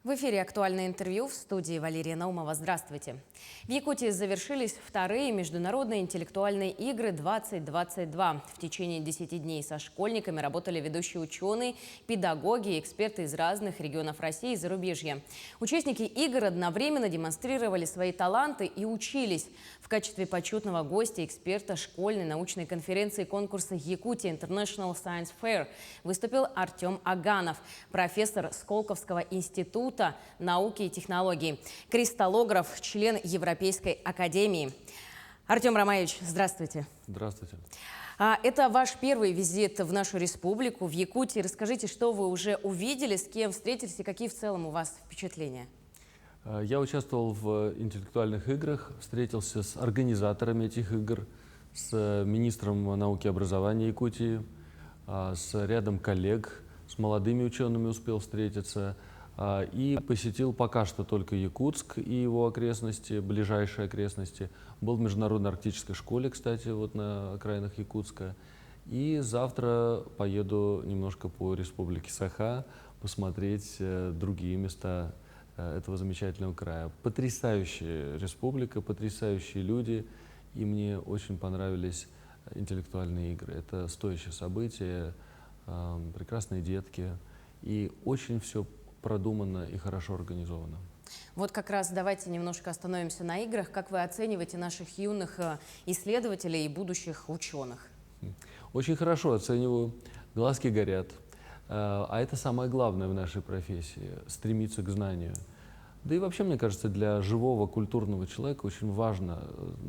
В эфире «Актуальное интервью», в студии Валерия Наумова. Здравствуйте. В Якутии завершились вторые международные интеллектуальные игры 2022. В течение 10 дней со школьниками работали ведущие ученые, педагоги и эксперты из разных регионов России и зарубежья. Участники игр одновременно демонстрировали свои таланты и учились. В качестве почетного гостя эксперта школьной научной конференции конкурса «Якутия International Science Fair» выступил Артем Аганов, профессор Сколковского института науки и технологий, кристаллограф, член Европейской академии. Артем Ромаевич, здравствуйте. Здравствуйте. Это ваш первый визит в нашу республику, в Якутии. Расскажите, что вы уже увидели, с кем встретились и какие в целом у вас впечатления? Я участвовал в интеллектуальных играх, встретился с организаторами этих игр, с министром науки и образования Якутии, с рядом коллег, с молодыми учеными успел встретиться. И посетил пока что только Якутск и его окрестности, ближайшие окрестности. Был в Международной арктической школе, кстати, вот на окраинах Якутска. И завтра поеду немножко по республике Саха, посмотреть другие места этого замечательного края. Потрясающая республика, потрясающие люди, и мне очень понравились интеллектуальные игры. Это стоящее событие, прекрасные детки, и очень все продуманно и хорошо организовано. Вот как раз давайте немножко остановимся на играх. Как вы оцениваете наших юных исследователей и будущих ученых? Очень хорошо оцениваю. Глазки горят. А это самое главное в нашей профессии – стремиться к знанию. Да и вообще, мне кажется, для живого культурного человека очень важно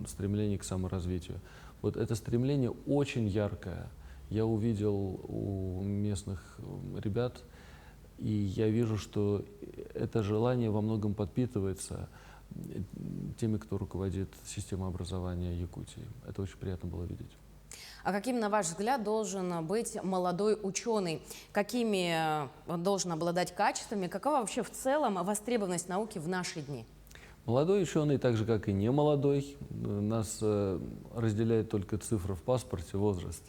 стремление к саморазвитию. Вот это стремление очень яркое. Я увидел у местных ребят, и я вижу, что это желание во многом подпитывается теми, кто руководит системой образования Якутии. Это очень приятно было видеть. А каким, на ваш взгляд, должен быть молодой ученый? Какими он должен обладать качествами? Какова вообще в целом востребованность науки в наши дни? Молодой ученый, так же как и не молодой, нас разделяет только цифра в паспорте, возраст,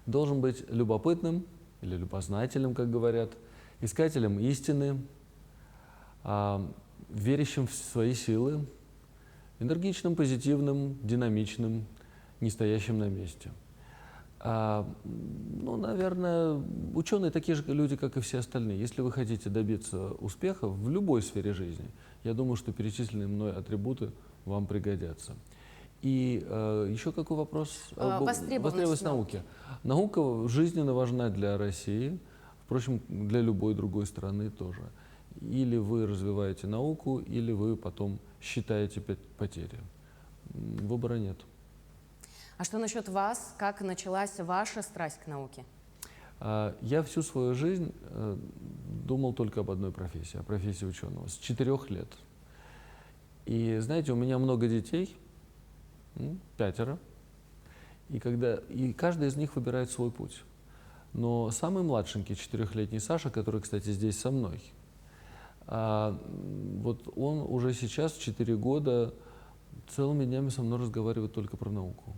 должен быть любопытным или любознательным, как говорят, искателем истины, верящим в свои силы, энергичным, позитивным, динамичным, не стоящим на месте. Ну, наверное, ученые такие же люди, как и все остальные. Если вы хотите добиться успеха в любой сфере жизни, я думаю, что перечисленные мной атрибуты вам пригодятся. И еще какой вопрос? Востребованность науки. Наука жизненно важна для России. Впрочем, для любой другой страны тоже. Или вы развиваете науку, или вы потом считаете потери. Выбора нет. А что насчет вас? Как началась ваша страсть к науке? Я всю свою жизнь думал только об одной профессии, о профессии ученого, с 4 лет. И знаете, у меня много детей, 5. И каждый из них выбирает свой путь. Но самый младшенький, 4-летний Саша, который, кстати, здесь со мной, вот он уже сейчас, в 4 года, целыми днями со мной разговаривает только про науку.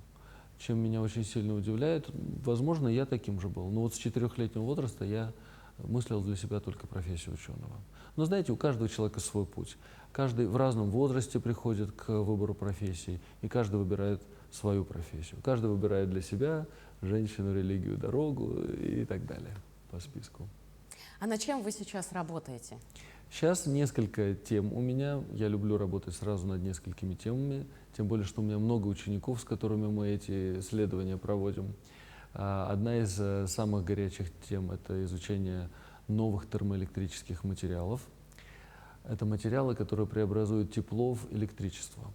Чем меня очень сильно удивляет. Возможно, я таким же был. Но вот с 4-летнего возраста я мыслил для себя только профессию ученого. Но знаете, у каждого человека свой путь. Каждый в разном возрасте приходит к выбору профессии, и каждый выбирает свою профессию. Каждый выбирает для себя женщину, религию, дорогу и так далее по списку. А над чем вы сейчас работаете? Сейчас несколько тем у меня. Я люблю работать сразу над несколькими темами, тем более, что у меня много учеников, с которыми мы эти исследования проводим. Одна из самых горячих тем – это изучение новых термоэлектрических материалов. Это материалы, которые преобразуют тепло в электричество.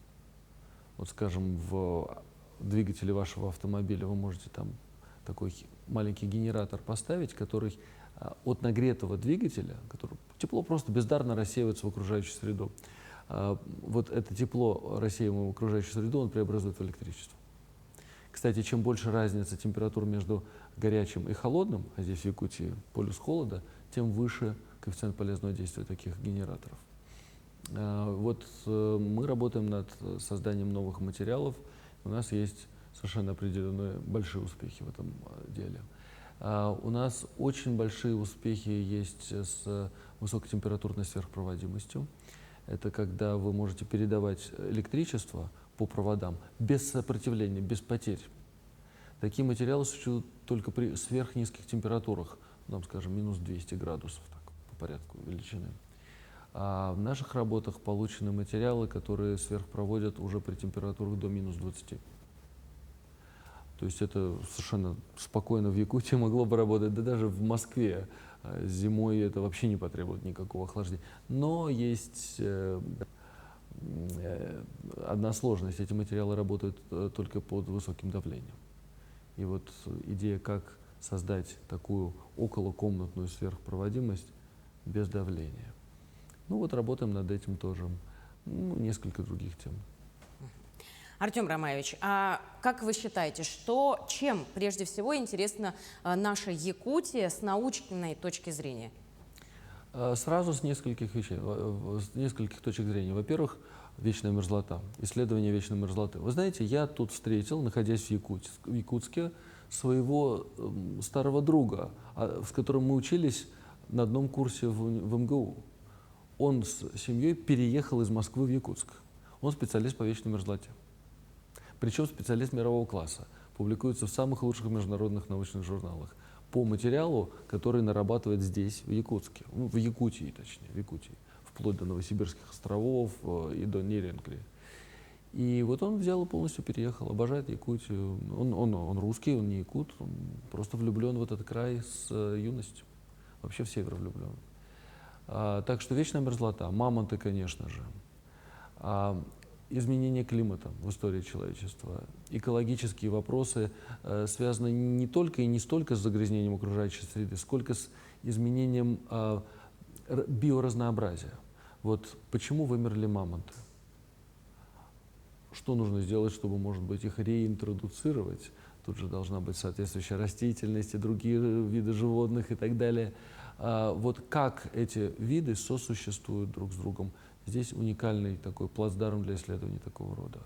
Вот, скажем, в двигателе вашего автомобиля вы можете там такой маленький генератор поставить, который от нагретого двигателя, который тепло просто бездарно рассеивается в окружающую среду. Вот это тепло, рассеиваемое в окружающую среду, он преобразует в электричество. Кстати, чем больше разница температур между горячим и холодным, а здесь в Якутии полюс холода, тем выше коэффициент полезного действия таких генераторов. Вот мы работаем над созданием новых материалов. У нас есть совершенно определенные большие успехи в этом деле. У нас очень большие успехи есть с высокотемпературной сверхпроводимостью. Это когда вы можете передавать электричество по проводам без сопротивления, без потерь. Такие материалы существуют только при сверхнизких температурах, нам, скажем, минус 200 градусов, так, по порядку величины. А в наших работах получены материалы, которые сверхпроводят уже при температурах до минус 20. То есть это совершенно спокойно в Якутии могло бы работать, да даже в Москве зимой это вообще не потребует никакого охлаждения. Но есть одна сложность. Эти материалы работают только под высоким давлением. И вот идея, как создать такую околокомнатную сверхпроводимость без давления. Ну вот работаем над этим тоже. Ну, несколько других тем. Артем Ромаевич, а как вы считаете, чем прежде всего интересна наша Якутия с научной точки зрения? Сразу с нескольких вещей, с нескольких точек зрения. Во-первых, вечная мерзлота, исследование вечной мерзлоты. Вы знаете, я тут встретил, находясь в Якутске, своего старого друга, с которым мы учились на одном курсе в МГУ. Он с семьей переехал из Москвы в Якутск. Он специалист по вечной мерзлоте. Причем специалист мирового класса. Публикуется в самых лучших международных научных журналах по материалу, который нарабатывает здесь, в Якутске. Ну, в Якутии, точнее, в Якутии. Вплоть до Новосибирских островов и до Нерюнгри. И вот он взял и полностью переехал, обожает Якутию. Он русский, он не якут, он просто влюблен в этот край с юности. Вообще в север влюблен. Так что вечная мерзлота, мамонты, конечно же. Изменение климата в истории человечества, экологические вопросы связаны не только и не столько с загрязнением окружающей среды, сколько с изменением биоразнообразия. Вот почему вымерли мамонты? Что нужно сделать, чтобы, может быть, их реинтродуцировать? Тут же должна быть соответствующая растительность и другие виды животных и так далее. Вот как эти виды сосуществуют друг с другом? Здесь уникальный такой плацдарм для исследований такого рода.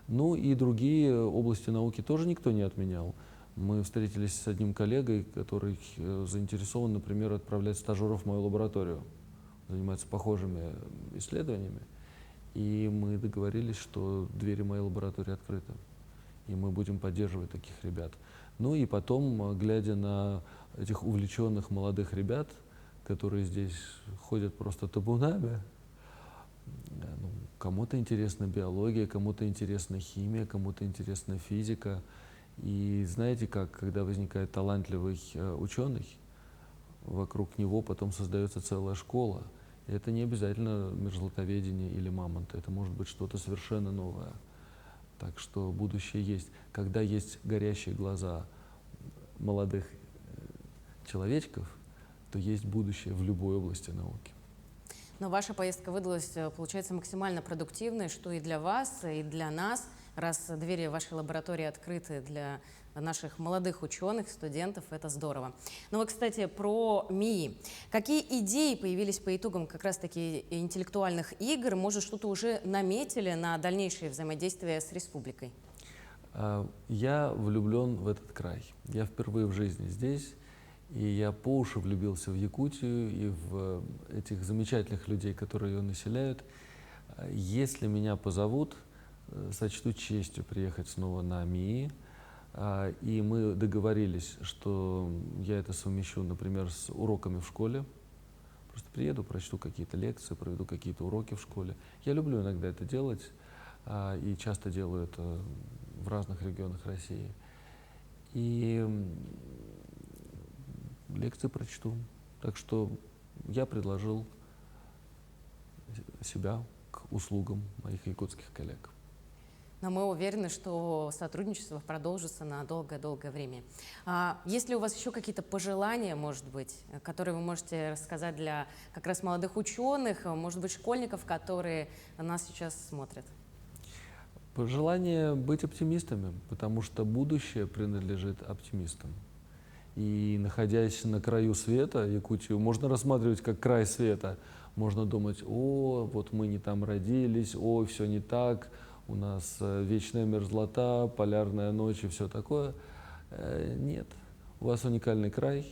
Ну и другие области науки тоже никто не отменял. Мы встретились с одним коллегой, который заинтересован, например, отправлять стажеров в мою лабораторию, занимается похожими исследованиями. И мы договорились, что двери моей лаборатории открыты, и мы будем поддерживать таких ребят. Ну и потом, глядя на этих увлеченных молодых ребят, которые здесь ходят просто табунами, ну, кому-то интересна биология, кому-то интересна химия, кому-то интересна физика. И знаете как, когда возникает талантливый ученый, вокруг него потом создается целая школа. И это не обязательно мерзлотоведение или мамонты, это может быть что-то совершенно новое. Так что будущее есть. Когда есть горящие глаза молодых человечков, то есть будущее в любой области науки. Но ваша поездка выдалась, получается, максимально продуктивной, что и для вас, и для нас, раз двери вашей лаборатории открыты для наших молодых ученых, студентов, это здорово. Но вот, кстати, про МИИ. Какие идеи появились по итогам как раз-таки интеллектуальных игр? Может, что-то уже наметили на дальнейшее взаимодействие с республикой? Я влюблен в этот край. Я впервые в жизни здесь. И я по уши влюбился в Якутию и в этих замечательных людей, которые ее населяют. Если меня позовут, сочту честью приехать снова на МИИ. И мы договорились, что я это совмещу, например, с уроками в школе. Просто приеду, прочту какие-то лекции, проведу какие-то уроки в школе. Я люблю иногда это делать, и часто делаю это в разных регионах России. И лекции прочту. Так что я предложил себя к услугам моих якутских коллег. Но мы уверены, что сотрудничество продолжится на долгое-долгое время. Есть ли у вас еще какие-то пожелания, может быть, которые вы можете рассказать для как раз молодых ученых, может быть, школьников, которые нас сейчас смотрят? Пожелание быть оптимистами, потому что будущее принадлежит оптимистам. И находясь на краю света, Якутию можно рассматривать как край света. Можно думать: о, вот мы не там родились, о, все не так, у нас вечная мерзлота, полярная ночь и все такое. Нет, у вас уникальный край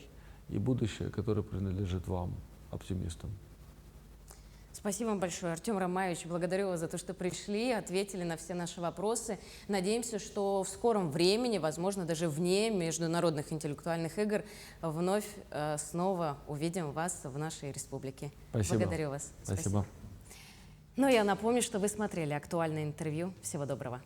и будущее, которое принадлежит вам, оптимистам. Спасибо вам большое, Артем Ромаевич. Благодарю вас за то, что пришли, ответили на все наши вопросы. Надеемся, что в скором времени, возможно, даже вне международных интеллектуальных игр, вновь снова увидим вас в нашей республике. Спасибо. Благодарю вас. Спасибо. Ну, я напомню, что вы смотрели актуальное интервью. Всего доброго.